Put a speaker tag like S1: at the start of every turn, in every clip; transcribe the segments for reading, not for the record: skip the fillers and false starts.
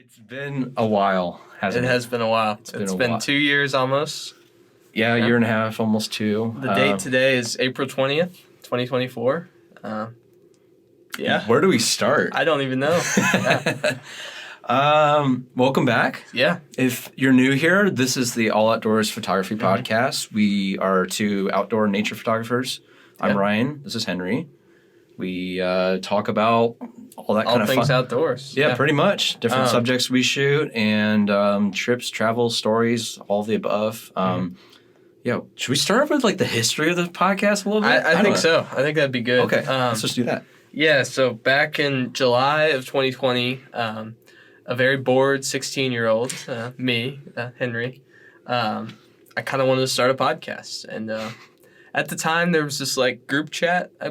S1: It's been a while, hasn't it?
S2: It has been a while. It's been 2 years almost.
S1: Yeah, a year and a half, almost two.
S2: The date today is April 20th, 2024. Yeah.
S1: Where do we start?
S2: I don't even know.
S1: Welcome back.
S2: Yeah.
S1: If you're new here, this is the All Outdoors Photography Podcast. We are two outdoor nature photographers. I'm Ryan. This is Henry. We talk about all that kind of
S2: things
S1: fun.
S2: Outdoors.
S1: Yeah, pretty much. Different subjects we shoot and trips, travel, stories, all of the above. Yeah, should we start with like the history of the podcast a little bit?
S2: I think so. I think that'd be good.
S1: Okay, let's just do that.
S2: Yeah, so back in July of 2020, a very bored 16-year-old, me, Henry, I kind of wanted to start a podcast. And at the time, there was this like group chat, I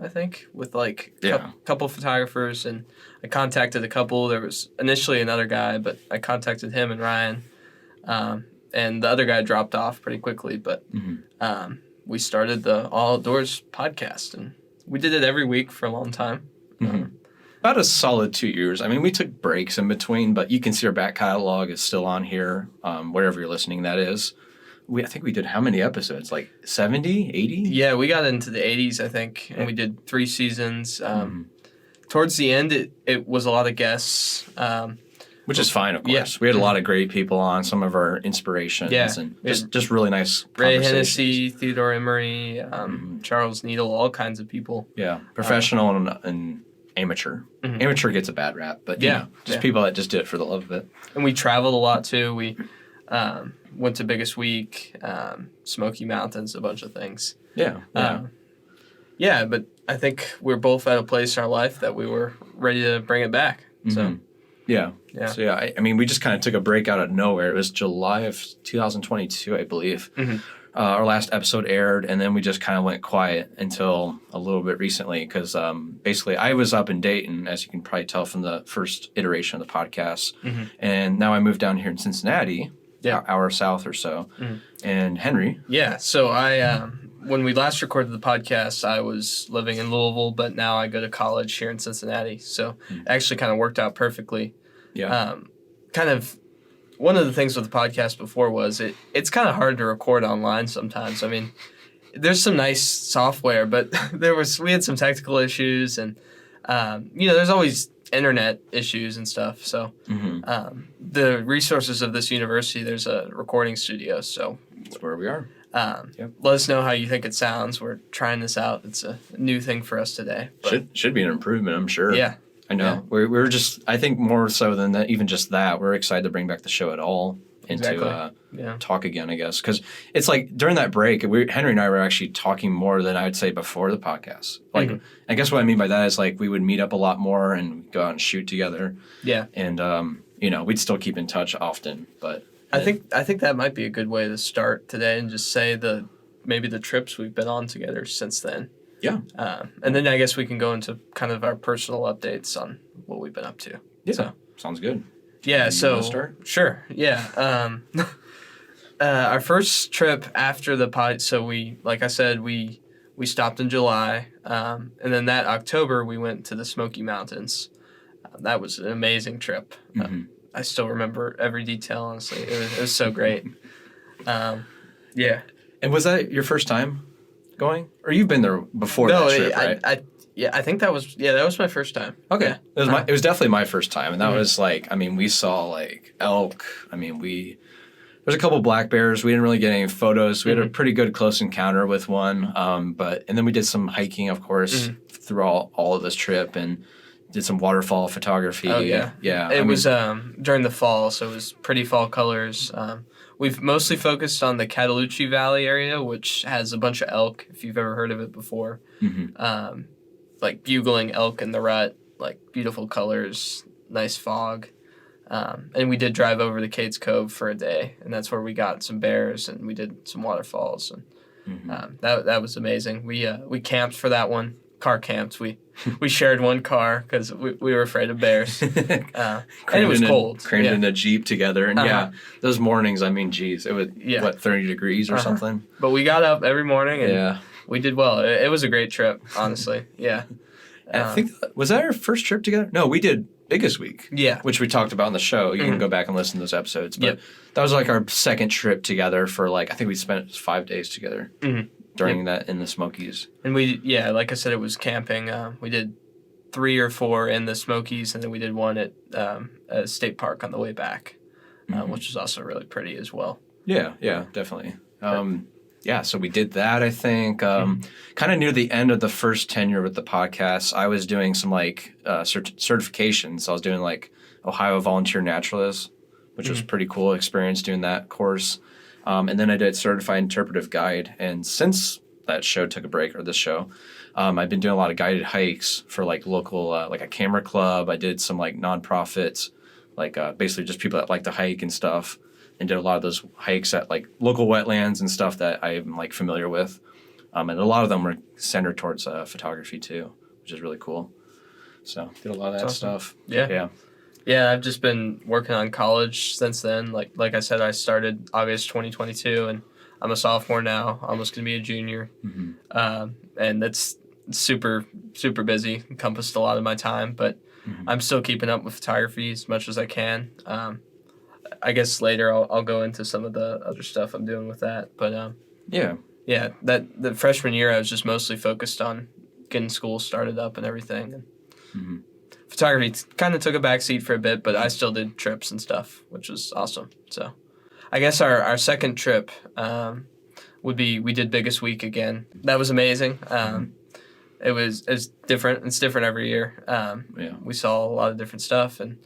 S2: think, with like a couple photographers. And I contacted a couple. There was initially another guy, but I contacted him and Ryan. And the other guy dropped off pretty quickly. But we started the All Outdoors podcast. And we did it every week for a long time.
S1: About a solid 2 years. I mean, we took breaks in between, but you can see our back catalog is still on here, wherever you're listening, that is. I think we did how many episodes? Like 70, 80?
S2: Yeah, we got into the 80s, I think, and we did 3 seasons. Towards the end, it was a lot of guests.
S1: Which is fine, of course.
S2: Yeah.
S1: We had a lot of great people on, some of our inspirations, and just really nice
S2: Ray
S1: conversations.
S2: Hennessy, Theodore Emery, Charles Needle, all kinds of people.
S1: Yeah, professional and amateur. Amateur gets a bad rap, but people that just did it for the love of it.
S2: And we traveled a lot, too. We went to Biggest Week, Smoky Mountains, a bunch of things.
S1: Yeah.
S2: But I think we're both at a place in our life that we were ready to bring it back. So.
S1: Yeah. So, I mean, we just kind of took a break out of nowhere. It was July of 2022, I believe. Our last episode aired, and then we just kind of went quiet until a little bit recently because basically I was up in Dayton, as you can probably tell from the first iteration of the podcast. And now I moved down here in Cincinnati, an hour south or so. And Henry.
S2: Yeah, so I when we last recorded the podcast, I was living in Louisville, but now I go to college here in Cincinnati. So it actually kind of worked out perfectly.
S1: Yeah.
S2: Kind of one of the things with the podcast before was it's kind of hard to record online sometimes. I mean, there's some nice software, but we had some technical issues and, there's always internet issues and stuff. So the resources of this university, there's a recording studio. So
S1: that's where we are.
S2: Let us know how you think it sounds. We're trying this out. It's a new thing for us today. But
S1: should be an improvement, I'm sure.
S2: Yeah.
S1: I know.
S2: Yeah.
S1: We're just, I think more so than that, even just that, we're excited to bring back the show at all and to talk again, I guess. Because it's like during that break, Henry and I were actually talking more than I would say before the podcast. Like, I guess what I mean by that is like we would meet up a lot more and go out and shoot together.
S2: Yeah.
S1: And, we'd still keep in touch often. But
S2: I think that might be a good way to start today and just say maybe the trips we've been on together since then.
S1: Yeah.
S2: And then I guess we can go into kind of our personal updates on what we've been up to.
S1: Yeah.
S2: So,
S1: sounds good.
S2: Yeah.
S1: So start?
S2: Sure. Yeah. Our first trip after the pod. So like I said, we stopped in July, and then that October we went to the Smoky Mountains. That was an amazing trip. I still remember every detail. Honestly, it was so great. Yeah.
S1: And was that your first time going, or you've been there before that trip, right?
S2: I think that was my first time.
S1: Okay,
S2: Yeah.
S1: It was definitely my first time, and that was like, I mean, we saw like elk. I mean, there's a couple black bears. We didn't really get any photos. We had a pretty good close encounter with one, and then we did some hiking, of course, through all of this trip, and did some waterfall photography.
S2: Oh yeah,
S1: yeah.
S2: It was during the fall, so it was pretty fall colors. We've mostly focused on the Cataloochee Valley area, which has a bunch of elk, if you've ever heard of it before. Like bugling elk in the rut, like beautiful colors, nice fog. And we did drive over to Cades Cove for a day, and that's where we got some bears, and we did some waterfalls. And that was amazing. We camped for that one. Car camped. We shared one car because we were afraid of bears. And it was cold.
S1: Crammed in a Jeep together. And those mornings, I mean, geez, it was, 30 degrees or something?
S2: But we got up every morning and we did well. It was a great trip, honestly. Yeah.
S1: I think, was that our first trip together? No, we did biggest week.
S2: Yeah.
S1: Which we talked about on the show. You can go back and listen to those episodes. But that was like our second trip together for like, I think we spent 5 days together during that in the Smokies.
S2: And like I said, it was camping. We did 3 or 4 in the Smokies, and then we did one at a state park on the way back, which was also really pretty as well. Yeah,
S1: definitely. So we did that, I think. Kind of near the end of the first tenure with the podcast, I was doing some like certifications. I was doing like Ohio Volunteer Naturalist, which was a pretty cool experience doing that course. And then I did Certified Interpretive Guide. And since that show took a break, or this show, I've been doing a lot of guided hikes for like local, like a camera club. I did some like nonprofits, like basically just people that like to hike and stuff, and did a lot of those hikes at like local wetlands and stuff that I'm like familiar with. And a lot of them were centered towards photography too, which is really cool. So did a lot of that stuff.
S2: Yeah, I've just been working on college since then. Like I said, I started August 2022, and I'm a sophomore now, almost going to be a junior. And that's super, super busy, encompassed a lot of my time, but I'm still keeping up with photography as much as I can. I guess later I'll go into some of the other stuff I'm doing with that. But the freshman year I was just mostly focused on getting school started up and everything. And photography kind of took a backseat for a bit, but I still did trips and stuff, which was awesome. So I guess our second trip would be, we did Biggest Week again. That was amazing. It's different. It's different every year. We saw a lot of different stuff, and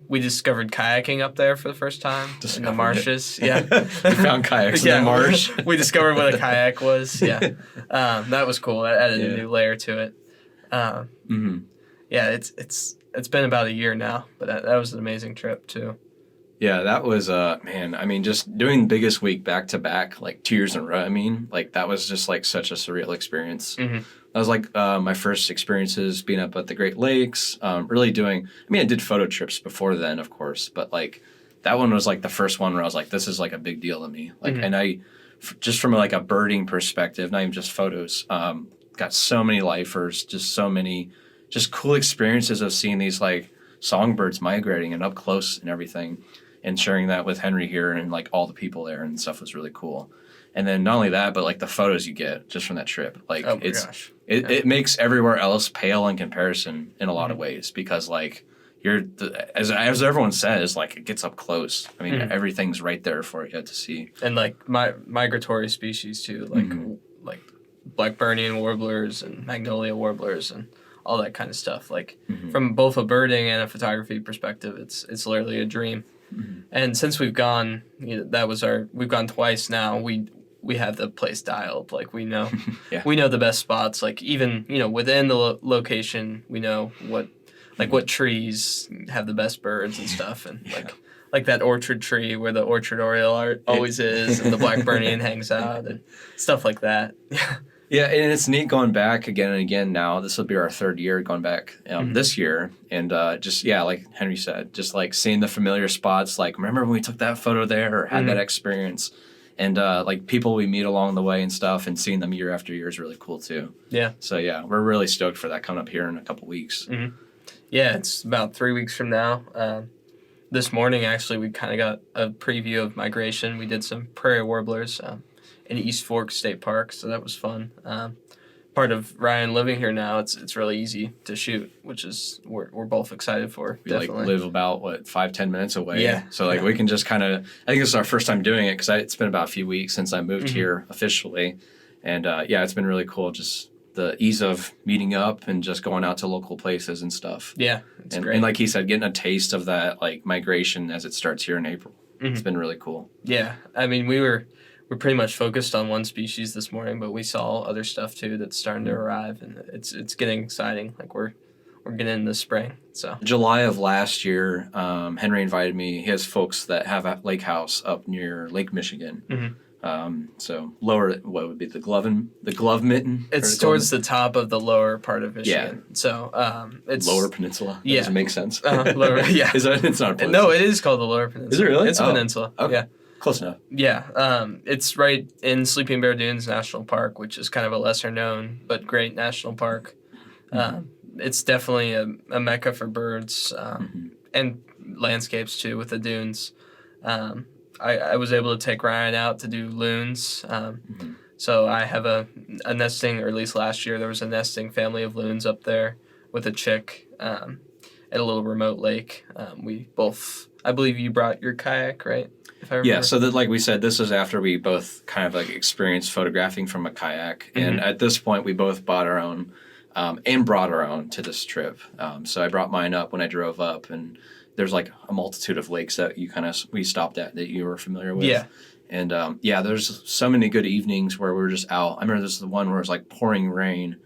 S2: we discovered kayaking up there for the first time in the marshes.
S1: We found kayaks in the marsh.
S2: We discovered what a kayak was. That was cool. That added a new layer to it. It's been about a year now, but that was an amazing trip too.
S1: Yeah, that was just doing Biggest Week back to back, like 2 years in a row. I mean, like that was just like such a surreal experience. That was like my first experiences being up at the Great Lakes, really doing, I did photo trips before then, of course, but like that one was like the first one where I was like, this is like a big deal to me. Like, and I, just from like a birding perspective, not even just photos, got so many lifers, just so many, just cool experiences of seeing these like songbirds migrating and up close and everything. And sharing that with Henry here and like all the people there and stuff was really cool. And then not only that, but like the photos you get just from that trip, like it makes everywhere else pale in comparison in a lot of ways, because like as everyone says, like it gets up close. I mean, everything's right there for you to see.
S2: And like migratory species too, like blackburnian warblers and magnolia warblers and all that kind of stuff. Like from both a birding and a photography perspective, it's literally a dream. And since we've gone, we've gone twice now. We have the place dialed. Like we know, we know the best spots. Like even within the location, we know what trees have the best birds and stuff, and like that orchard tree where the orchard oriole always is, and the blackburnian hangs out and stuff like that.
S1: Yeah, and it's neat going back again and again now. This will be our third year going back this year. And like Henry said, just like seeing the familiar spots, like remember when we took that photo there or had that experience? And like people we meet along the way and stuff, and seeing them year after year is really cool too. Yeah. So we're really stoked for that coming up here in a couple weeks.
S2: Yeah, it's about 3 weeks from now. This morning, actually, we kind of got a preview of migration. We did some prairie warblers in East Fork State Park, so that was fun. Part of Ryan living here now, it's really easy to shoot, which is we're both excited for.
S1: We like live about 5-10 minutes away. Yeah. So we can just kind of. I think this is our first time doing it because it's been about a few weeks since I moved here officially, and it's been really cool. Just the ease of meeting up and just going out to local places and stuff. Yeah, it's great. And like he said, getting a taste of that like migration as it starts here in April. It's been really cool.
S2: Yeah, I mean we're pretty much focused on one species this morning, but we saw other stuff too that's starting to arrive, and it's getting exciting. Like we're getting into spring. So
S1: July of last year, Henry invited me. He has folks that have a lake house up near Lake Michigan. So lower, what would be the glove mitten?
S2: It's towards the top of the lower part of Michigan. Yeah. So it's
S1: Lower Peninsula. Yeah, does it make sense?
S2: Lower, yeah.
S1: It's not a peninsula.
S2: No, it is called the Lower Peninsula.
S1: Is it really?
S2: It's a peninsula.
S1: Okay.
S2: Yeah.
S1: Close enough.
S2: Yeah. It's right in Sleeping Bear Dunes National Park, which is kind of a lesser known but great national park. it's definitely a mecca for birds and landscapes too with the dunes. I was able to take Ryan out to do loons. So I have a nesting, or at least last year there was a nesting family of loons up there with a chick at a little remote lake. I believe you brought your kayak, right? If I remember.
S1: Yeah, so that, like we said, this is after we both kind of like experienced photographing from a kayak. And at this point, we both bought our own and brought our own to this trip. So I brought mine up when I drove up, and there's like a multitude of lakes that we stopped at that you were familiar with.
S2: Yeah.
S1: And there's so many good evenings where we were just out. I remember this is the one where it was like pouring rain,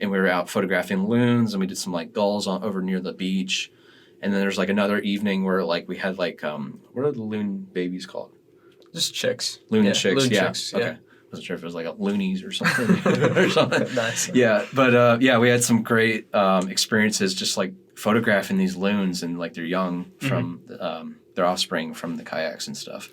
S1: and we were out photographing loons, and we did some like gulls over near the beach. And then there's like another evening where like we had like what are the loon babies called?
S2: Just chicks.
S1: Loon chicks.
S2: Loon
S1: Yeah.
S2: chicks,
S1: Okay. Wasn't sure if it was like a loonies or something or something.
S2: Nice.
S1: Yeah, but we had some great experiences just like photographing these loons and like their young from their offspring from the kayaks and stuff.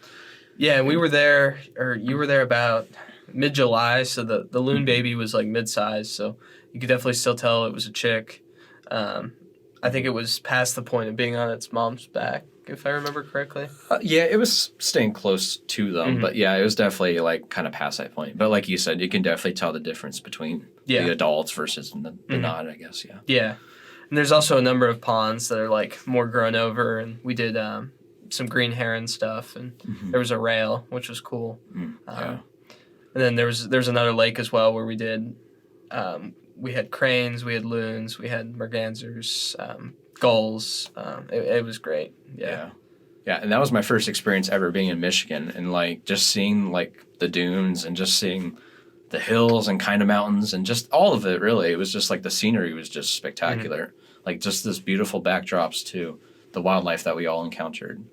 S2: Yeah, and we were there, or you were there about mid-July, so the loon baby was like mid-size, so you could definitely still tell it was a chick. I think it was past the point of being on its mom's back, if I remember correctly.
S1: It was staying close to them, but yeah, it was definitely like kind of past that point. But like you said, you can definitely tell the difference between the adults versus the not, I guess, yeah.
S2: Yeah, and there's also a number of ponds that are like more grown over, and we did some green heron stuff, and there was a rail, which was cool. And then there's another lake as well where we did, we had cranes, we had loons, we had mergansers, gulls. It was great. Yeah,
S1: and that was my first experience ever being in Michigan, and like just seeing like the dunes and just seeing the hills and kind of mountains and just all of it. Really, it was just like the scenery was just spectacular. Like just this beautiful backdrops to the wildlife that we all encountered.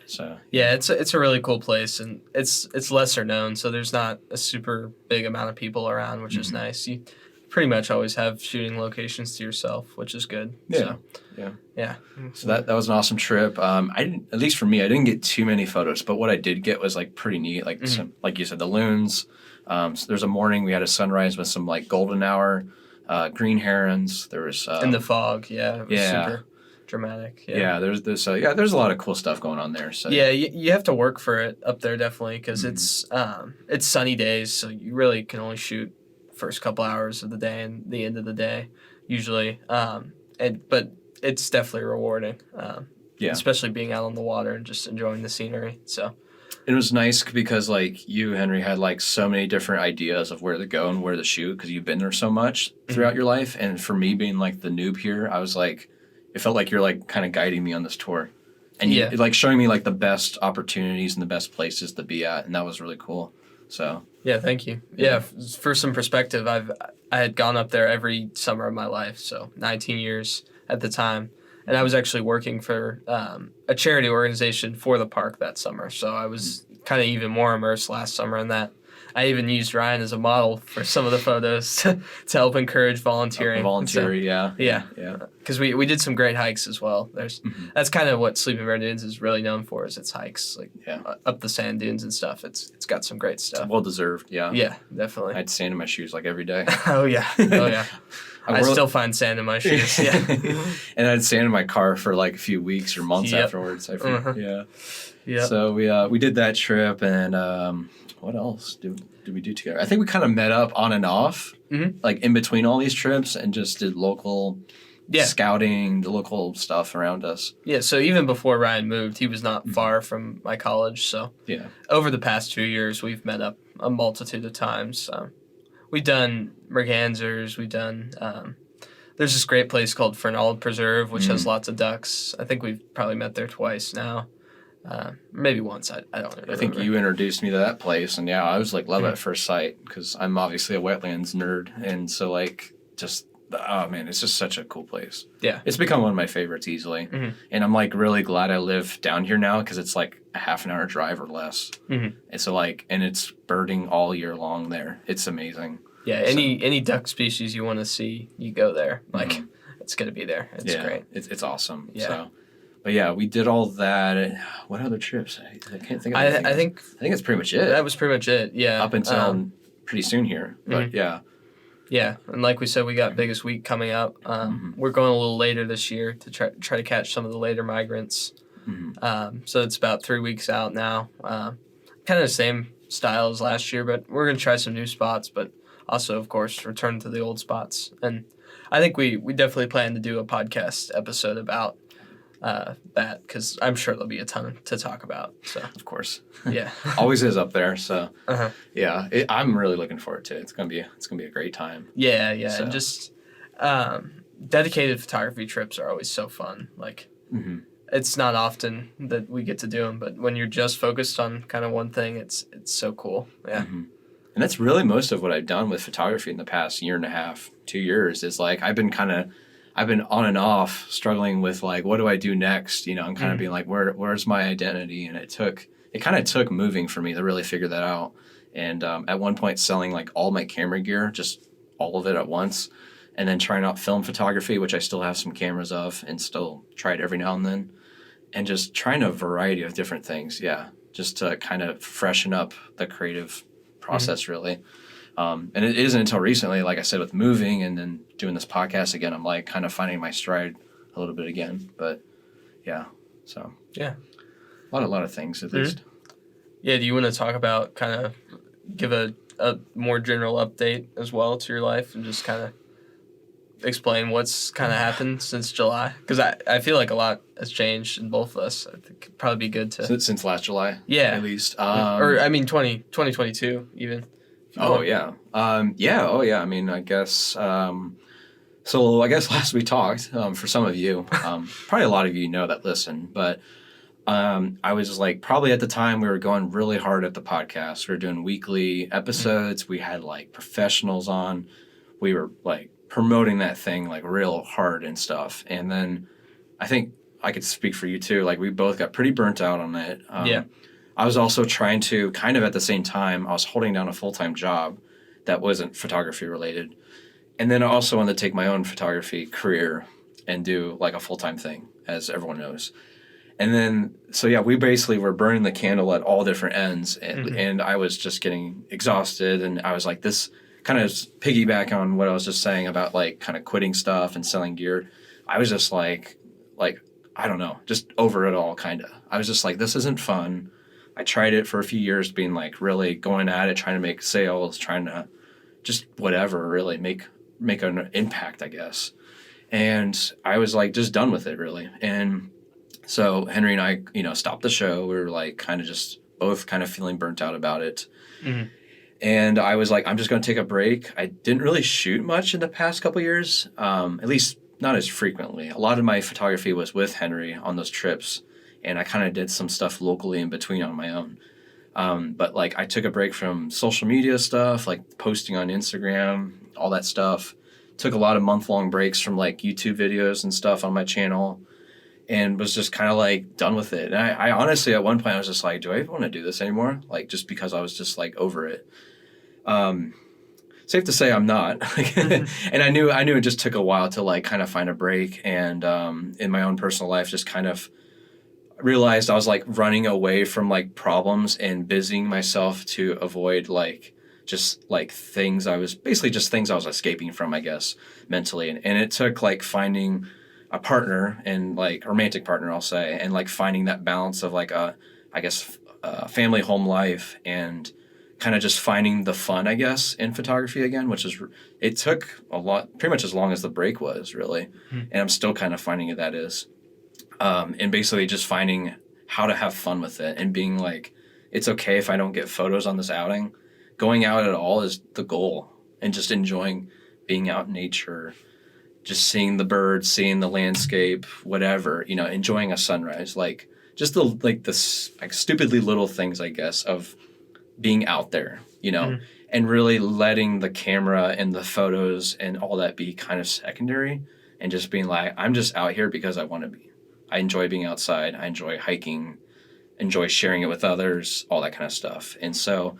S1: So
S2: yeah, it's a really cool place, and it's lesser known, so there's not a super big amount of people around, which is nice. You pretty much always have shooting locations to yourself, which is good.
S1: Yeah. So that was an awesome trip. I didn't, at least for me, I didn't get too many photos, but what I did get was like pretty neat. Like some, like you said, the loons. So there's a morning we had a sunrise with some like golden hour, green herons. There was
S2: in the fog. Yeah, it was super dramatic.
S1: There's a lot of cool stuff going on there. So
S2: you have to work for it up there definitely, because it's sunny days, so you really can only shoot first couple hours of the day and the end of the day usually. But it's definitely rewarding. Especially being out on the water and just enjoying the scenery. So
S1: it was nice because like you, Henry, had like so many different ideas of where to go and where to shoot because you've been there so much throughout your life. And for me being like the noob here, I was like, it felt like you're like kind of guiding me on this tour, and you like showing me like the best opportunities and the best places to be at, and that was really cool. So
S2: yeah, thank you. Yeah, for some perspective, I had gone up there every summer of my life, so 19 years at the time, and I was actually working for a charity organization for the park that summer, so I was kind of even more immersed last summer in that. I even used Ryan as a model for some of the photos to help encourage volunteering. Yeah. Because we did some great hikes as well. That's kind of what Sleeping Bear Dunes is really known for, is its hikes, like up the sand dunes and stuff. It's got some great stuff.
S1: It's well deserved. Yeah.
S2: Yeah, definitely.
S1: I had sand in my shoes like every day.
S2: Oh yeah. I still find sand in my shoes. Yeah.
S1: And I had sand in my car for like a few weeks or months afterwards. Yeah. So we did that trip, and what else did we do together? I think we kind of met up on and off, like in between all these trips, and just did local scouting, the local stuff around us. Yeah,
S2: so even before Ryan moved, he was not far from my college. So over the past 2 years, we've met up a multitude of times. We've done mergansers. We've done... there's this great place called Fernald Preserve, which has lots of ducks. I think we've probably met there twice now. Maybe once. I don't remember.
S1: I think you introduced me to that place, and I was like love at first sight because I'm obviously a wetlands nerd, and so like just it's just such a cool place. Yeah, it's become one of my favorites easily, and I'm like really glad I live down here now because it's like a half an hour drive or less, and so like and it's birding all year long there. It's amazing. Yeah,
S2: any duck species you want to see, you go there. Like it's gonna be there. It's great.
S1: It's awesome. Yeah. So. But yeah, we did all that. What other trips? I can't think of anything. I think that's pretty much it.
S2: That was pretty much it, yeah.
S1: Up until pretty soon here. But yeah.
S2: Yeah, and like we said, we got Biggest Week coming up. We're going a little later this year to try to catch some of the later migrants. So it's about 3 weeks out now. Kind of the same style as last year, but we're going to try some new spots, but also, of course, return to the old spots. And I think we definitely plan to do a podcast episode about that, because I'm sure there'll be a ton to talk about. So
S1: of course,
S2: yeah,
S1: always is up there. So yeah, I'm really looking forward to it. It's gonna be a great time.
S2: Yeah,
S1: so.
S2: And just dedicated photography trips are always so fun. Like it's not often that we get to do them, but when you're just focused on kind of one thing, it's so cool. Yeah.
S1: And that's really most of what I've done with photography in the past year and a half, 2 years. Is like I've been on and off struggling with like, what do I do next? You know, I'm kind of being like, where's my identity? And it kind of took moving for me to really figure that out. And at one point selling like all my camera gear, just all of it at once, and then trying out film photography, which I still have some cameras of and still try it every now and then, and just trying a variety of different things. Yeah. Just to kind of freshen up the creative process really. And it isn't until recently, like I said, with moving and then doing this podcast again, I'm like kind of finding my stride a little bit again. But yeah, so
S2: yeah,
S1: a lot of things at least.
S2: Yeah, do you want to talk about kind of give a more general update as well to your life and just kind of explain what's kind of happened since July? Because I feel like a lot has changed in both of us. I think it'd probably be good to
S1: since last July.
S2: Yeah,
S1: at least.
S2: Or I mean 2022 even.
S1: Oh yeah. I mean, I guess. So I guess last we talked, for some of you, probably a lot of you know that listen, but I was like, probably at the time we were going really hard at the podcast. We were doing weekly episodes. We had like professionals on. We were like promoting that thing like real hard and stuff. And then I think I could speak for you too. Like we both got pretty burnt out on it. I was also trying to kind of at the same time, I was holding down a full-time job that wasn't photography related. And then I also wanted to take my own photography career and do like a full-time thing, as everyone knows. And then, so yeah, we basically were burning the candle at all different ends. And I was just getting exhausted. And I was like, this kind of piggyback on what I was just saying about like kind of quitting stuff and selling gear. I was just like, I don't know, just over it all kind of. I was just like, this isn't fun. I tried it for a few years, being like really going at it, trying to make sales, trying to just whatever, really make an impact, I guess. And I was like just done with it really. And so Henry and I, stopped the show. We were like kind of just both kind of feeling burnt out about it. And I was like, I'm just going to take a break. I didn't really shoot much in the past couple years, at least not as frequently. A lot of my photography was with Henry on those trips. And I kind of did some stuff locally in between on my own. But like I took a break from social media stuff, like posting on Instagram, all that stuff. Took a lot of month-long breaks from like YouTube videos and stuff on my channel, and was just kind of like done with it. And I honestly, at one point I was just like, do I even want to do this anymore? Like just because I was just like over it. Safe to say I'm not. And I knew it just took a while to like kind of find a break. And in my own personal life, just kind of realized I was like running away from like problems and busying myself to avoid like just like things I was escaping from, I guess, mentally. And it took like finding a partner and like a romantic partner, I'll say, and like finding that balance of like family home life and kind of just finding the fun, I guess, in photography again, it took a lot, pretty much as long as the break was really. And I'm still kind of finding it that is. And basically just finding how to have fun with it and being like, it's okay if I don't get photos on this outing. Going out at all is the goal, and just enjoying being out in nature, just seeing the birds, seeing the landscape, whatever, enjoying a sunrise, like just the stupidly little things, I guess, of being out there, and really letting the camera and the photos and all that be kind of secondary, and just being like, I'm just out here because I want to be. I enjoy being outside. I enjoy hiking, enjoy sharing it with others, all that kind of stuff. And so,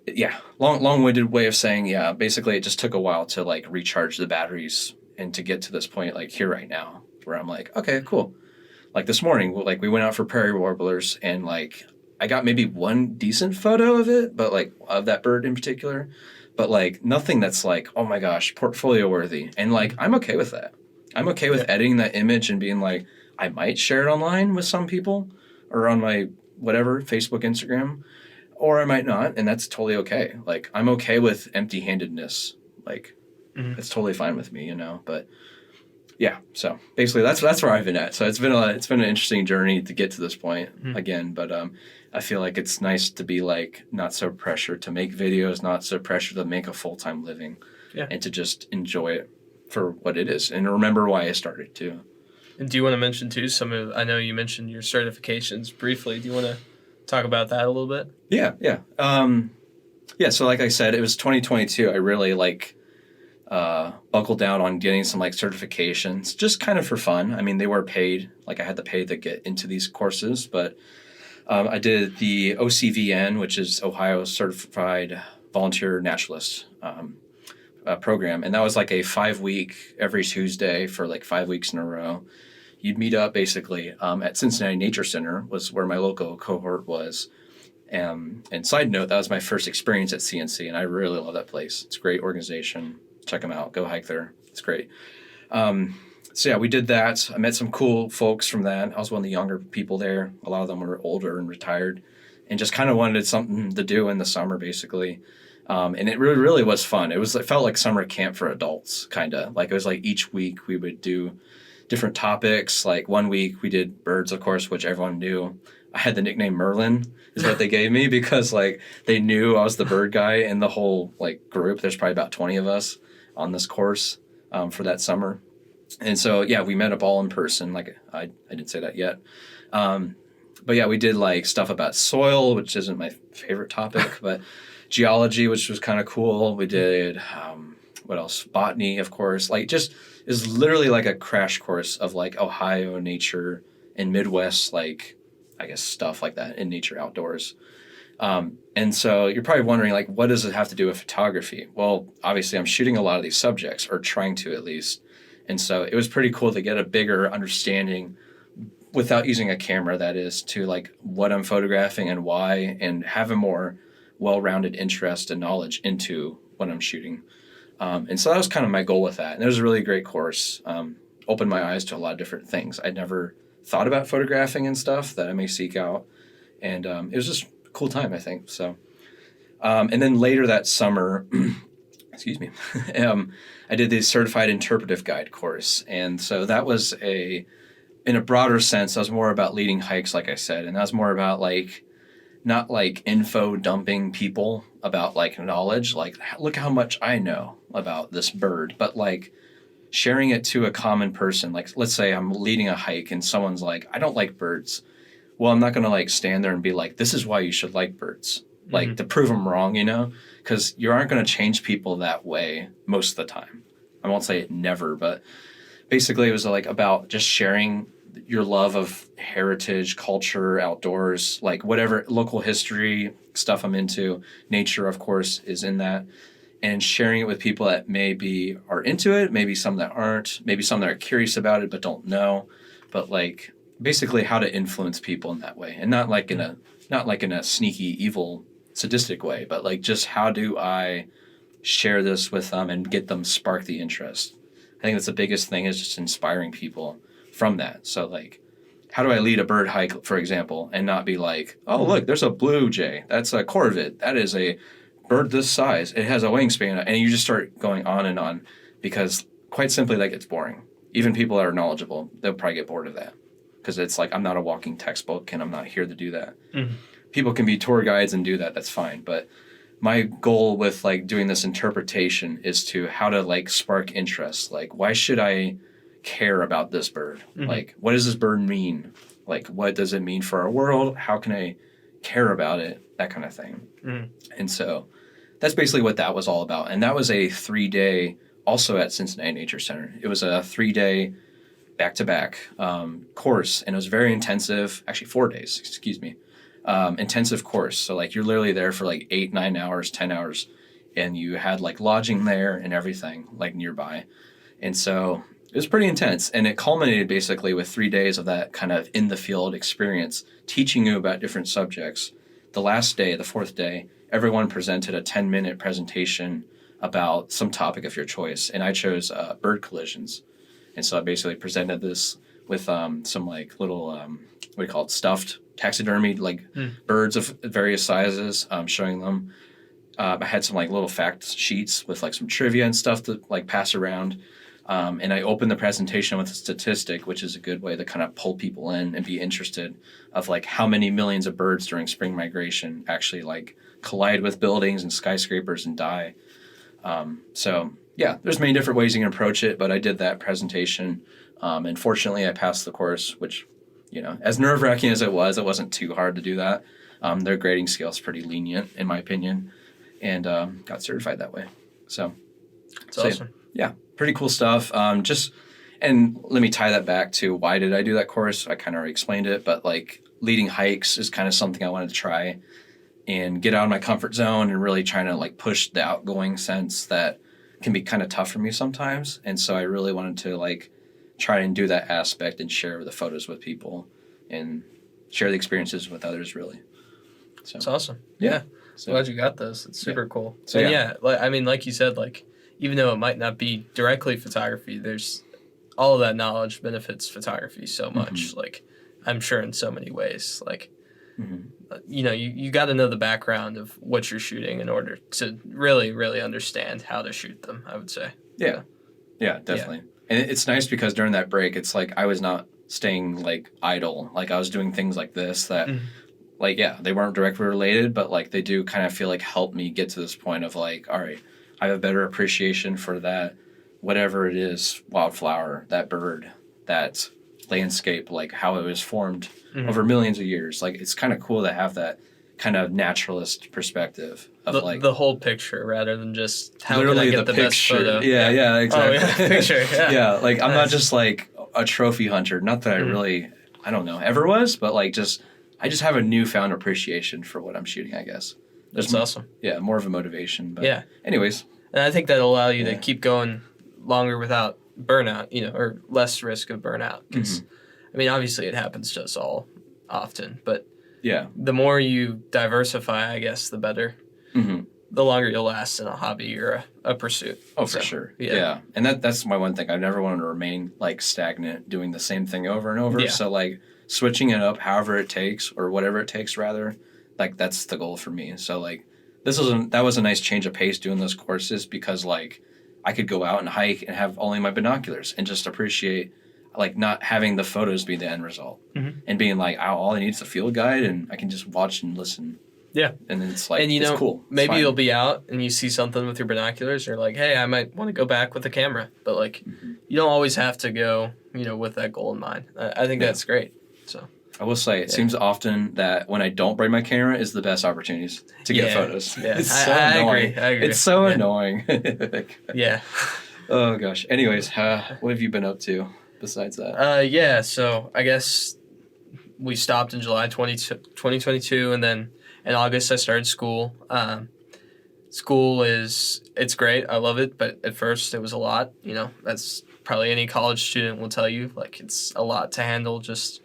S1: yeah, long-winded way of saying, yeah, basically it just took a while to like recharge the batteries and to get to this point like here right now where I'm like, okay, cool. Like this morning, like we went out for prairie warblers and like I got maybe one decent photo of it, but like of that bird in particular. but like nothing that's like, oh my gosh, portfolio worthy. And like, I'm okay with that. I'm okay with editing that image and being like, I might share it online with some people or on my whatever, Facebook, Instagram, or I might not. And that's totally okay. Like, I'm okay with empty handedness. Like, it's totally fine with me, but yeah. So basically that's where I've been at. So it's been an interesting journey to get to this point again. But, I feel like it's nice to be like not so pressured to make videos, not so pressured to make a full-time living and to just enjoy it for what it is and remember why I started too.
S2: And do you want to mention too I know you mentioned your certifications briefly. Do you want to talk about that a little bit?
S1: Yeah. So like I said, it was 2022. I really buckled down on getting some like certifications just kind of for fun. I mean, they were paid, like I had to pay to get into these courses, but I did the OCVN, which is Ohio Certified Volunteer Naturalist program. And that was like a 5-week every Tuesday for like 5 weeks in a row. You'd meet up basically at Cincinnati Nature Center was where my local cohort was. And side note, that was my first experience at CNC, and I really love that place. It's a great organization. Check them out. Go hike there. It's great. So yeah, we did that. I met some cool folks from that. I was one of the younger people there. A lot of them were older and retired and just kind of wanted something to do in the summer, basically. And it really, really was fun. It felt like summer camp for adults, kind of. Like it was like each week we would do different topics. Like one week we did birds, of course, which everyone knew. I had the nickname Merlin is what they gave me because like they knew I was the bird guy in the whole like group. There's probably about 20 of us on this course for that summer. And so, yeah, we met up all in person. Like I didn't say that yet. But yeah, we did like stuff about soil, which isn't my favorite topic, but geology, which was kind of cool. We did, what else? Botany, of course. Like just is literally like a crash course of like Ohio nature and Midwest, like I guess stuff like that in nature outdoors. And so you're probably wondering like, what does it have to do with photography? Well, obviously I'm shooting a lot of these subjects or trying to at least. And so it was pretty cool to get a bigger understanding without using a camera, that is, to like what I'm photographing and why, and have a more well-rounded interest and knowledge into what I'm shooting. And so that was kind of my goal with that. And it was a really great course. Opened my eyes to a lot of different things. I'd never thought about photographing and stuff that I may seek out. And it was just a cool time, I think. So, and then later that summer, excuse me, I did the Certified Interpretive Guide course. And so that was in a broader sense, that was more about leading hikes, like I said. And that was more about like, not like info dumping people about like knowledge, like look how much I know about this bird, but like sharing it to a common person. Like let's say I'm leading a hike and someone's like, I don't like birds. Well, I'm not going to like stand there and be like, this is why you should like birds. Like to prove them wrong, because you aren't going to change people that way most of the time. I won't say it never, but basically it was like about just sharing your love of heritage, culture, outdoors, like whatever local history stuff I'm into. Nature, of course, is in that. And sharing it with people that maybe are into it, maybe some that aren't, maybe some that are curious about it but don't know. But like basically how to influence people in that way. And not like in a sneaky, evil, sadistic way, but like just how do I share this with them and get them spark the interest. I think that's the biggest thing, is just inspiring people from that. So like, how do I lead a bird hike, for example, and not be like, oh, look, there's a blue jay. That's a corvid. That is a bird this size. It has a wingspan. And you just start going on because quite simply, like, it's boring. Even people that are knowledgeable, they'll probably get bored of that because it's like, I'm not a walking textbook and I'm not here to do that. Mm-hmm. People can be tour guides and do that. That's fine. But my goal with like doing this interpretation is to how to like spark interest. Like, why should I care about this bird? Mm-hmm. Like, what does this bird mean? Like, what does it mean for our world? How can I care about it? That kind of thing. Mm-hmm. And so that's basically what that was all about. And that was a 3-day, also at Cincinnati Nature Center. It was a 3-day back-to-back course, and it was very intensive. Actually, 4 days, excuse me. Intensive course. So like you're literally there for like 8, 9 hours, 10 hours, and you had like lodging there and everything like nearby. And so it was pretty intense, and it culminated basically with 3 days of that kind of in the field experience, teaching you about different subjects. The last day, the 4th day, everyone presented a 10-minute presentation about some topic of your choice. And I chose bird collisions. And so I basically presented this with some like little, what do you call it, stuffed taxidermied like birds of various sizes, showing them. I had some like little fact sheets with like some trivia and stuff to like pass around. And I opened the presentation with a statistic, which is a good way to kind of pull people in and be interested of like how many millions of birds during spring migration actually like collide with buildings and skyscrapers and die. So yeah, there's many different ways you can approach it, but I did that presentation. And fortunately I passed the course, which, you know, as nerve-wracking as it wasn't too hard to do that. Their grading scale is pretty lenient in my opinion, and got certified that way. So
S2: it's awesome.
S1: Yeah, pretty cool stuff. And let me tie that back to why did I do that course? I kind of already explained it, but like leading hikes is kind of something I wanted to try and get out of my comfort zone and really trying to like push the outgoing sense that can be kind of tough for me sometimes. And so I really wanted to like try and do that aspect and share the photos with people and share the experiences with others really. So
S2: it's awesome.
S1: Yeah.
S2: So glad you got those. It's super cool.
S1: So
S2: I mean, like you said, like even though it might not be directly photography, there's all of that knowledge benefits photography so much. Like I'm sure in so many ways, like, you know, you got to know the background of what you're shooting in order to really, really understand how to shoot them, I would say.
S1: Yeah, definitely. Yeah. And it's nice because during that break, it's like I was not staying like idle. Like I was doing things like this that like, yeah, they weren't directly related, but like they do kind of feel like help me get to this point of like, all right, I have a better appreciation for that, whatever it is, wildflower, that bird, that landscape, like how it was formed over millions of years. Like it's kind of cool to have that kind of naturalist perspective of like
S2: the whole picture rather than just how
S1: literally
S2: can I get the best photo.
S1: Yeah, exactly.
S2: Oh, yeah, picture. Yeah.
S1: Yeah, like I'm not just like a trophy hunter. Not that I really, I don't know, ever was, but like I just have a newfound appreciation for what I'm shooting, I guess.
S2: That's awesome.
S1: Yeah, more of a motivation. But
S2: yeah.
S1: Anyways.
S2: And I think that'll allow you to keep going longer without burnout, you know, or less risk of burnout. Because, I mean, obviously it happens to us all often, but the more you diversify, I guess, the better. The longer you'll last in a hobby or a pursuit.
S1: Oh, for sure. Yeah. And that's my one thing. I never wanted to remain like stagnant doing the same thing over and over. Yeah. So like switching it up however it takes or whatever it takes rather, like that's the goal for me. So like that was a nice change of pace doing those courses because like I could go out and hike and have only my binoculars and just appreciate like not having the photos be the end result and being like, all I need is a field guide and I can just watch and listen.
S2: Yeah.
S1: And then it's like,
S2: and
S1: it's cool. It's
S2: maybe
S1: fine.
S2: you'll be out and you see something with your binoculars. You're like, hey, I might want to go back with the camera. But like, you don't always have to go, you know, with that goal in mind. I think that's great. So
S1: I will say it seems often that when I don't bring my camera is the best opportunities to get photos.
S2: Yeah.
S1: It's so annoying.
S2: I agree.
S1: It's so annoying.
S2: Yeah.
S1: Oh gosh. Anyways, what have you been up to besides that?
S2: So I guess we stopped in July 2022 and then in August I started school. School it's great. I love it, but at first it was a lot, you know. That's probably any college student will tell you. Like it's a lot to handle, just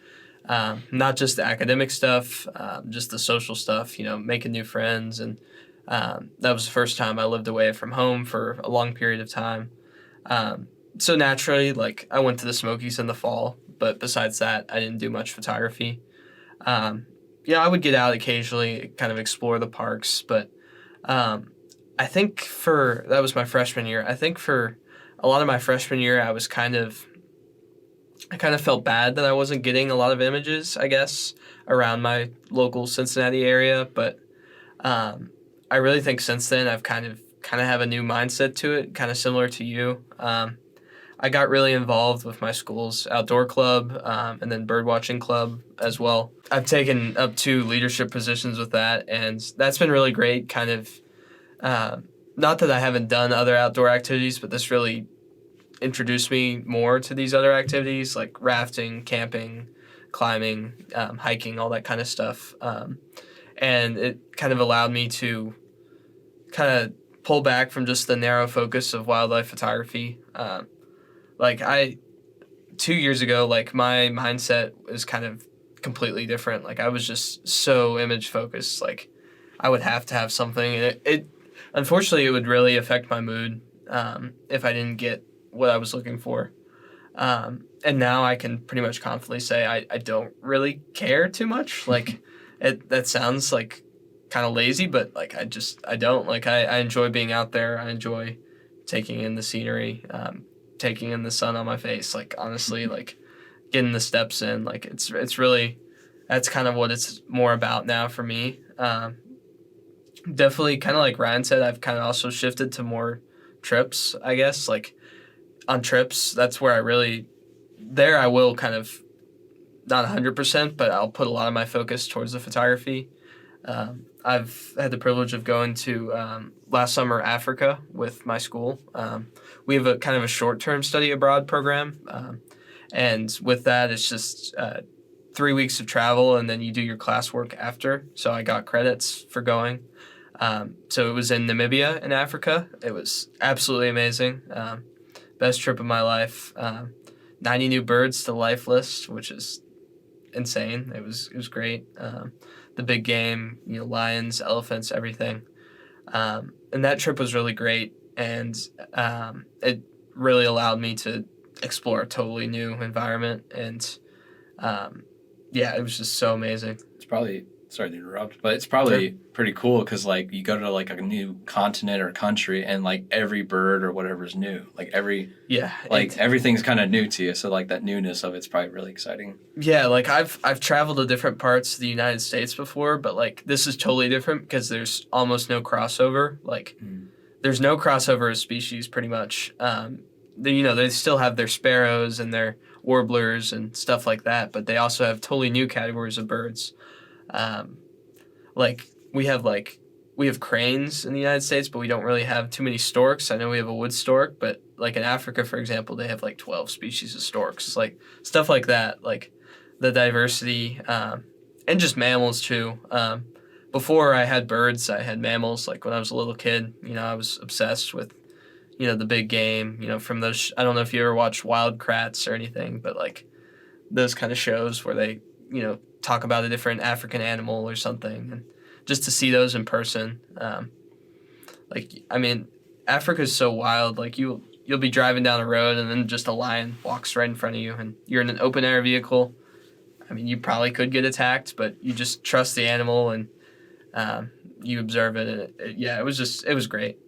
S2: not just the academic stuff, just the social stuff, you know, making new friends. And that was the first time I lived away from home for a long period of time. So naturally, like I went to the Smokies in the fall, but besides that, I didn't do much photography. I would get out occasionally, kind of explore the parks, but I think that was my freshman year. I think for a lot of my freshman year, I kind of felt bad that I wasn't getting a lot of images, I guess, around my local Cincinnati area. But I really think since then I've kind of have a new mindset to it, kind of similar to you. I got really involved with my school's outdoor club and then birdwatching club as well. I've taken up 2 leadership positions with that, and that's been really great. Kind of, not that I haven't done other outdoor activities, but this really introduced me more to these other activities like rafting, camping, climbing, hiking, all that kind of stuff. And it kind of allowed me to kind of pull back from just the narrow focus of wildlife photography. 2 years ago, like my mindset was kind of completely different. Like I was just so image focused. Like I would have to have something. And it unfortunately, it would really affect my mood if I didn't get what I was looking for. And now I can pretty much confidently say I don't really care too much. Like, that sounds like kind of lazy, but like I don't. Like, I enjoy being out there. I enjoy taking in the scenery, taking in the sun on my face. Like, honestly, like getting the steps in. Like, it's really, that's kind of what it's more about now for me. Definitely, kind of like Ryan said, I've kind of also shifted to more trips, I guess. Like, on trips, that's where I will kind of, not 100%, but I'll put a lot of my focus towards the photography. I've had the privilege of going to, last summer, Africa with my school. We have a kind of a short-term study abroad program. And with that, it's just 3 weeks of travel, and then you do your classwork after. So I got credits for going. So it was in Namibia in Africa. It was absolutely amazing. Best trip of my life. 90 new birds to the life list, which is insane. It was great. The big game, lions, elephants, everything. And that trip was really great, and it really allowed me to explore a totally new environment, and it was just so amazing.
S1: It's probably, sorry to interrupt, but it's probably pretty cool because like you go to like a new continent or country, and like every bird or whatever is new. Like everything's kind of new to you, so like that newness of it's probably really exciting.
S2: Yeah, like I've traveled to different parts of the United States before, but like this is totally different because there's almost no crossover. Like there's no crossover of species pretty much. They still have their sparrows and their warblers and stuff like that, but they also have totally new categories of birds. We have cranes in the United States, but we don't really have too many storks. I know we have a wood stork, but like in Africa, for example, they have like 12 species of storks, like stuff like that, like the diversity, and just mammals too. Before I had birds, I had mammals. Like when I was a little kid, I was obsessed with, the big game, from those, I don't know if you ever watched Wild Kratts or anything, but like those kind of shows where they, talk about a different African animal or something, and just to see those in person. Africa is so wild. Like you'll be driving down a road and then just a lion walks right in front of you, and you're in an open air vehicle. I mean, you probably could get attacked, but you just trust the animal and you observe it. And it was great.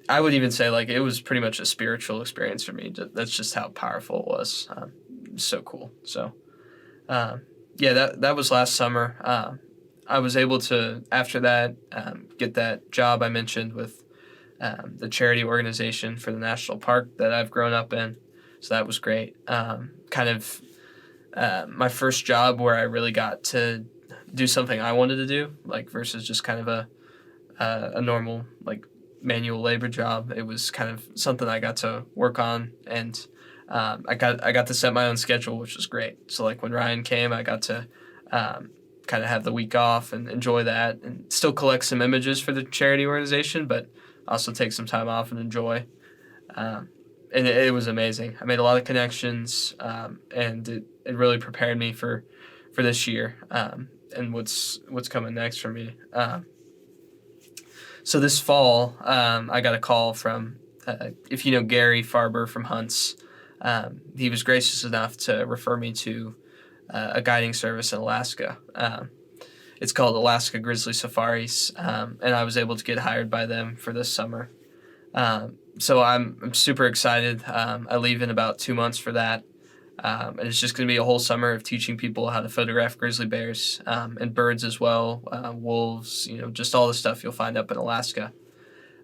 S2: I would even say like it was pretty much a spiritual experience for me. That's just how powerful it was. It was so cool. So. That was last summer. I was able to, after that, get that job I mentioned with the charity organization for the national park that I've grown up in. So that was great. My first job where I really got to do something I wanted to do, like versus just kind of a normal like manual labor job. It was kind of something I got to work on, and I got to set my own schedule, which was great. So like when Ryan came, I got to kind of have the week off and enjoy that, and still collect some images for the charity organization, but also take some time off and enjoy. And it was amazing. I made a lot of connections, and it really prepared me for this year and what's coming next for me. So this fall, I got a call from, if you know Gary Farber from Hunts. He was gracious enough to refer me to a guiding service in Alaska. It's called Alaska Grizzly Safaris, and I was able to get hired by them for this summer. So I'm super excited. I leave in about 2 months for that. And it's just going to be a whole summer of teaching people how to photograph grizzly bears and birds as well, wolves, just all the stuff you'll find up in Alaska.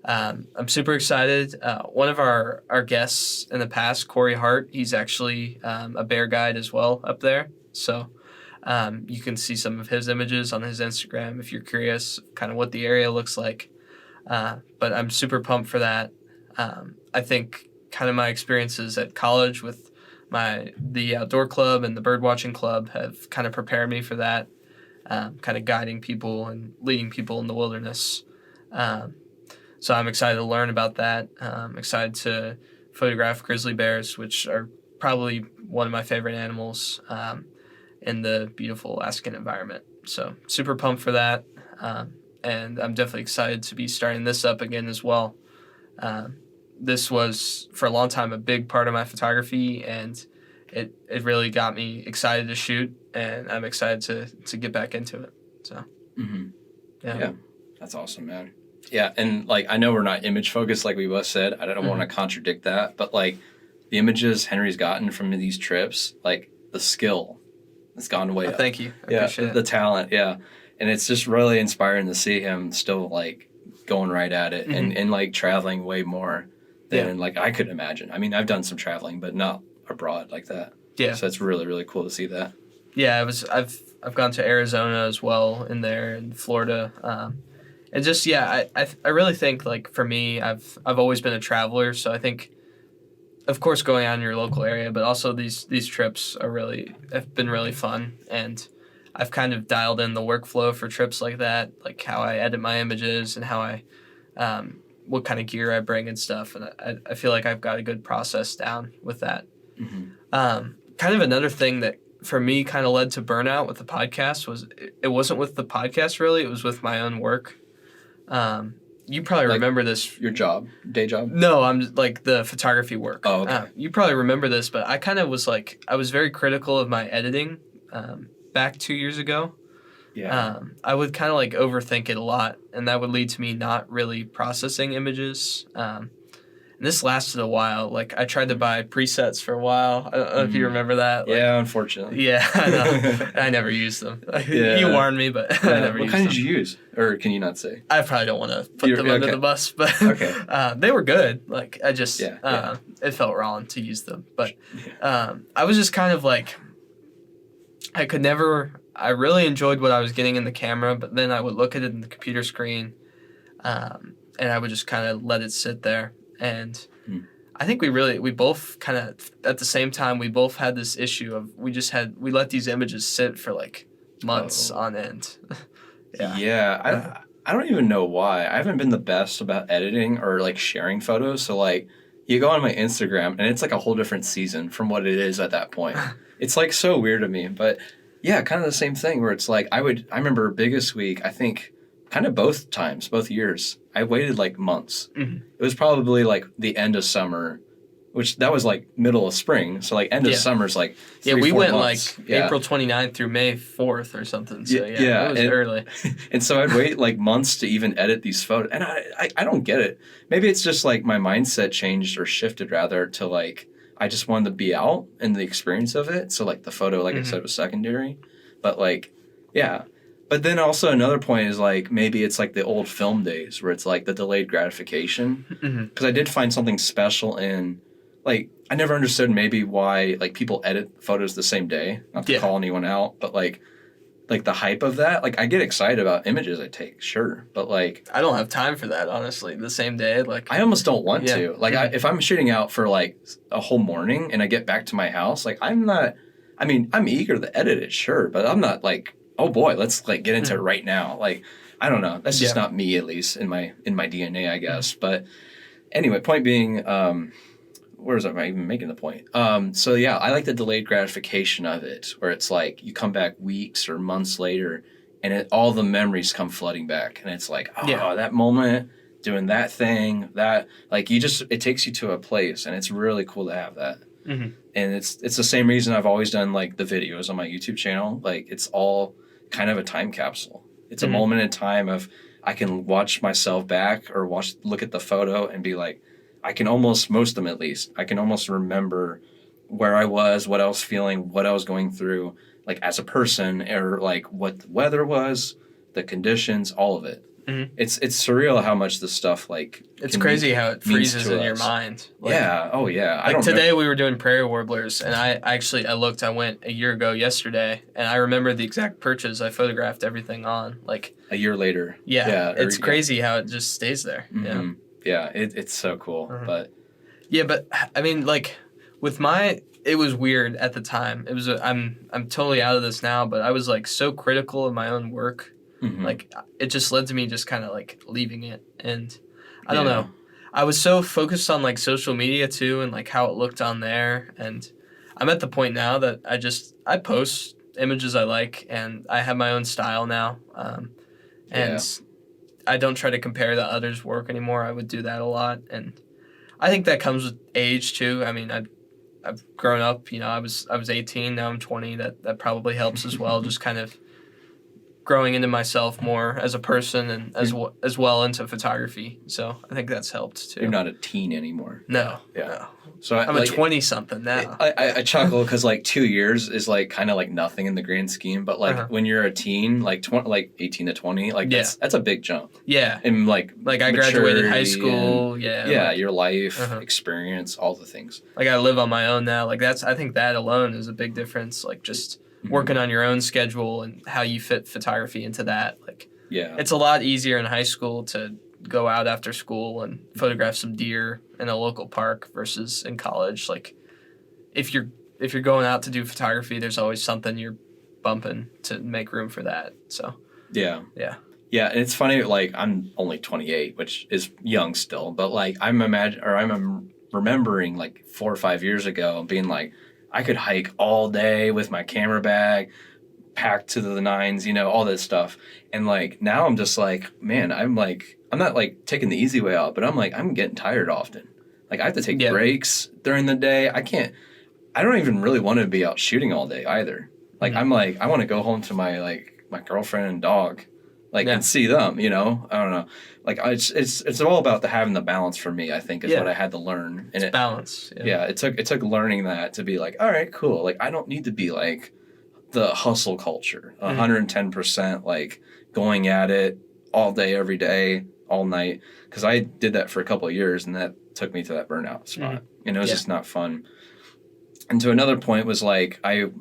S2: I'm super excited. One of our guests in the past, Corey Hart, he's actually a bear guide as well up there. So you can see some of his images on his Instagram if you're curious kind of what the area looks like. But I'm super pumped for that. I think kind of my experiences at college with the outdoor club and the bird watching club have kind of prepared me for that, kind of guiding people and leading people in the wilderness. So I'm excited to learn about that. I'm excited to photograph grizzly bears, which are probably one of my favorite animals in the beautiful Alaskan environment. So super pumped for that. And I'm definitely excited to be starting this up again as well. This was, for a long time, a big part of my photography, and it really got me excited to shoot, and I'm excited to get back into it. So,
S1: yeah, that's awesome, man. Yeah, and like I know we're not image focused, like we both said. I don't want to contradict that, but like the images Henry's gotten from these trips, like the skill, has gone way up.
S2: Thank you. I appreciate
S1: the talent, and it's just really inspiring to see him still like going right at it and like traveling way more than like I could imagine. I mean, I've done some traveling, but not abroad like that. Yeah. So it's really, really cool to see that.
S2: Yeah, I've gone to Arizona as well in there, and Florida. And just I really think, like, for me, I've always been a traveler, so I think, of course, going out in your local area, but also these trips have been really fun, and I've kind of dialed in the workflow for trips like that, like how I edit my images and how I what kind of gear I bring and stuff, and I feel like I've got a good process down with that. Kind of another thing that for me kind of led to burnout with the podcast was it wasn't with the podcast really, it was with my own work. You probably remember this.
S1: Your job, day job?
S2: No, I'm like the photography work.
S1: Oh, okay.
S2: You probably remember this, but I kind of was like, I was very critical of my editing back 2 years ago. Yeah. I would kind of like overthink it a lot, and that would lead to me not really processing images. And this lasted a while. Like, I tried to buy presets for a while. I don't know if you remember that. Like,
S1: yeah, unfortunately.
S2: Yeah, I know. I never used them. You warned me, but I never used them.
S1: What kind did you use? Or can you not say?
S2: I probably don't want to put them under the bus, but they were good. Like, I just, it felt wrong to use them. But I was just kind of like, I really enjoyed what I was getting in the camera, but then I would look at it in the computer screen, and I would just kind of let it sit there. And I think we both kind of, at the same time, we both had this issue of we let these images sit for like months on end.
S1: I don't even know why. I haven't been the best about editing or like sharing photos. So like you go on my Instagram and it's like a whole different season from what it is at that point. It's like so weird to me, but yeah, kind of the same thing where it's like I remember biggest week, I think kind of both years, I waited like months. It was probably like the end of summer, which that was like middle of spring. So like end of summer's like 3-4
S2: went
S1: months.
S2: Like April 29th through May 4th or something. So it was early.
S1: And so I'd wait like months to even edit these photos. And I don't get it. Maybe it's just like my mindset changed or shifted rather to like, I just wanted to be out and the experience of it. So like the photo, like I said, was secondary. But like, yeah. But then also another point is like maybe it's like the old film days where it's like the delayed gratification. Because I did find something special in like I never understood maybe why like people edit photos the same day. Not to call anyone out, but like the hype of that. Like I get excited about images I take, sure, but like
S2: I don't have time for that honestly. The same day, like
S1: I almost don't want to. Like if I'm shooting out for like a whole morning and I get back to my house, like I'm eager to edit it, sure, but I'm not like, oh boy, let's like get into it right now. Like, I don't know. That's just not me, at least in my DNA, I guess. But anyway, point being, where am I even making the point? So yeah, I like the delayed gratification of it, where it's like you come back weeks or months later, and all the memories come flooding back, and it's like, that moment, doing that thing, that like it takes you to a place, and it's really cool to have that. And it's the same reason I've always done like the videos on my YouTube channel. Like it's all kind of a time capsule. It's a moment in time of I can watch myself back or look at the photo and be like, I can almost, most of them at least, I can almost remember where I was, what I was feeling, what I was going through, like as a person, or like what the weather was, the conditions, all of it. It's surreal how much this stuff like
S2: it's crazy how it freezes in your mind.
S1: Like,
S2: Like today we were doing prairie warblers, and I looked. I went a year ago yesterday, and I remember the exact perches I photographed everything on. Like a
S1: year later.
S2: It's crazy how it just stays there.
S1: It's so cool. But
S2: I mean, like with it was weird at the time. It was I'm totally out of this now, but I was like so critical of my own work. Like it just led to me just kind of like leaving it, and I don't know. I was so focused on like social media too, and like how it looked on there, and I'm at the point now that I post images I like, and I have my own style now, And I don't try to compare the others' work anymore. I would do that a lot, and I think that comes with age too. I mean, I've grown up. I was 18. Now I'm 20. That probably helps as well. Just kind of growing into myself more as a person and as well into photography. So I think that's helped too.
S1: You're not a teen anymore.
S2: No.
S1: Yeah.
S2: No.
S1: So
S2: I'm a 20-something now.
S1: I chuckle because 2 years is kind of nothing in the grand scheme, but when you're a teen, 18 to 20, that's a big jump.
S2: Yeah.
S1: And
S2: I graduated high school.
S1: And,
S2: yeah.
S1: Your life experience, all the things.
S2: I live on my own now. I think that alone is a big difference. Just working on your own schedule and how you fit photography into that. It's a lot easier in high school to go out after school and photograph some deer in a local park versus in college. If you're going out to do photography, there's always something you're bumping to make room for that. So
S1: yeah, and it's funny. I'm only 28, which is young still, but I'm remembering 4 or 5 years ago being I could hike all day with my camera bag packed to the nines, all this stuff. And now I'm just man, I'm not taking the easy way out, but I'm getting tired often. I have to take breaks during the day. I don't even really want to be out shooting all day either. I want to go home to my my girlfriend and dog, and see them, I don't know. It's all about having the balance for me, I think, is what I had to learn. And
S2: it's balance.
S1: Yeah, it took learning that to be all right, cool. I don't need to be the hustle culture, 110%, going at it all day, every day, all night. Because I did that for a couple of years, and that took me to that burnout spot. And it was just not fun. And to another point was as a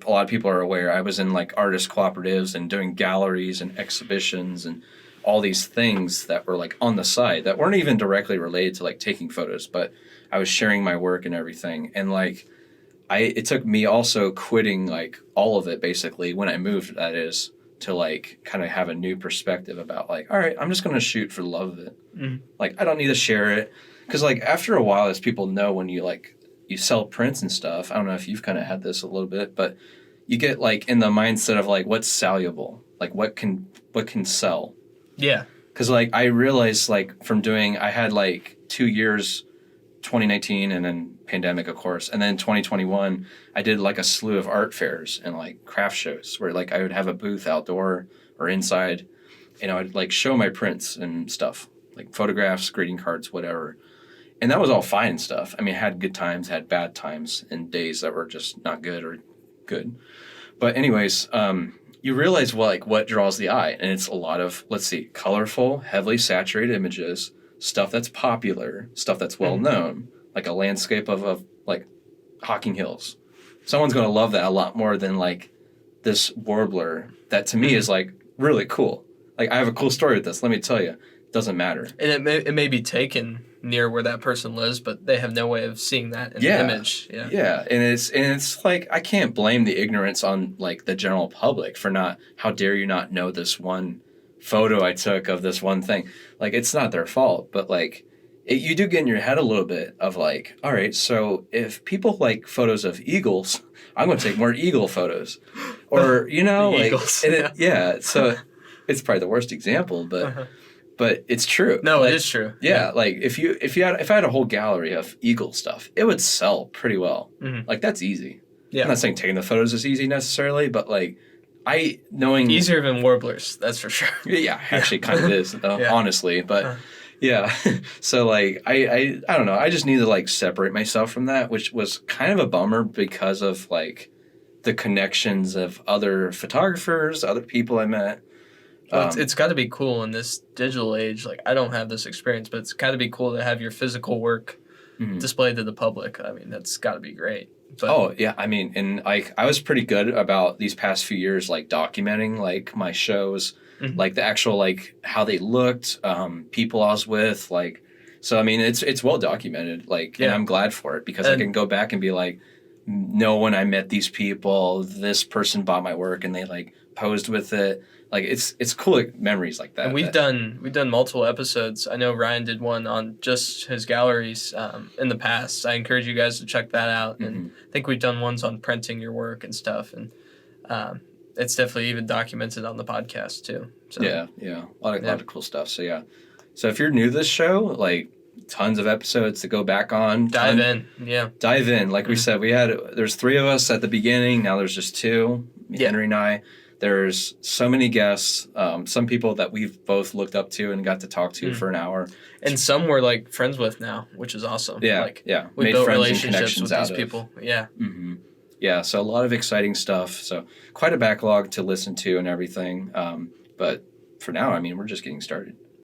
S1: lot of people are aware, I was in artist cooperatives and doing galleries and exhibitions and all these things that were on the side that weren't even directly related to taking photos, but I was sharing my work and everything. And it took me also quitting all of it basically when I moved, that is, to kind of have a new perspective about all right, I'm just going to shoot for the love of it. I don't need to share it. Because after a while, as people know, when you you sell prints and stuff, I don't know if you've kind of had this a little bit, but you get in the mindset of what's valuable, what can sell.
S2: Yeah.
S1: Because I realized from doing, I had 2 years, 2019 and then pandemic, of course, and then 2021 I did a slew of art fairs and craft shows where I would have a booth outdoor or inside, and I would show my prints and stuff, photographs, greeting cards, whatever. And that was all fine and stuff. I mean, I had good times, had bad times, and days that were just not good or good. But anyways, you realize what draws the eye, and it's a lot of, colorful, heavily saturated images, stuff that's popular, stuff that's well known, a landscape of Hocking Hills. Someone's going to love that a lot more than this warbler that to me is really cool. I have a cool story with this. Let me tell you. It doesn't matter.
S2: And it may be taken near where that person lives, but they have no way of seeing that in the image.
S1: Yeah. And it's I can't blame the ignorance on the general public for not, how dare you not know this one photo I took of this one thing. It's not their fault, but you do get in your head a little bit of all right, so if people like photos of eagles, I'm going to take more eagle photos. Or,
S2: eagles.
S1: So it's probably the worst example, but but it's true.
S2: No, it is true.
S1: Yeah, if I had a whole gallery of eagle stuff, it would sell pretty well. That's easy. Yeah. I'm not saying taking the photos is easy necessarily, but knowing
S2: easier than warblers, that's for sure.
S1: Yeah, actually kind of is, honestly, but yeah. So I don't know. I just need to separate myself from that, which was kind of a bummer because of the connections of other photographers, other people I met.
S2: Well, it's got to be cool in this digital age. I don't have this experience, but it's got to be cool to have your physical work displayed to the public. I mean, that's got to be great. But,
S1: oh, yeah. I mean, and I was pretty good about these past few years, documenting my shows, the actual how they looked, people I was with, so I mean, it's well documented, and I'm glad for it because I can go back and be know when I met these people, this person bought my work and they posed with it. It's cool memories like that.
S2: And we've done multiple episodes. I know Ryan did one on just his galleries in the past. I encourage you guys to check that out. And I think we've done ones on printing your work and stuff. And it's definitely even documented on the podcast too. So.
S1: Yeah. A lot of cool stuff. So yeah. So if you're new to this show, like tons of episodes to go back on.
S2: Dive in.
S1: Like we said, there's 3 of us at the beginning. Now there's just 2, Henry and I. There's so many guests, some people that we've both looked up to and got to talk to for an hour.
S2: And some we're like friends with now, which is awesome.
S1: Yeah,
S2: We built relationships with these people. Yeah.
S1: Mm-hmm. Yeah, so a lot of exciting stuff. So quite a backlog to listen to and everything. But for now, I mean, we're just getting started.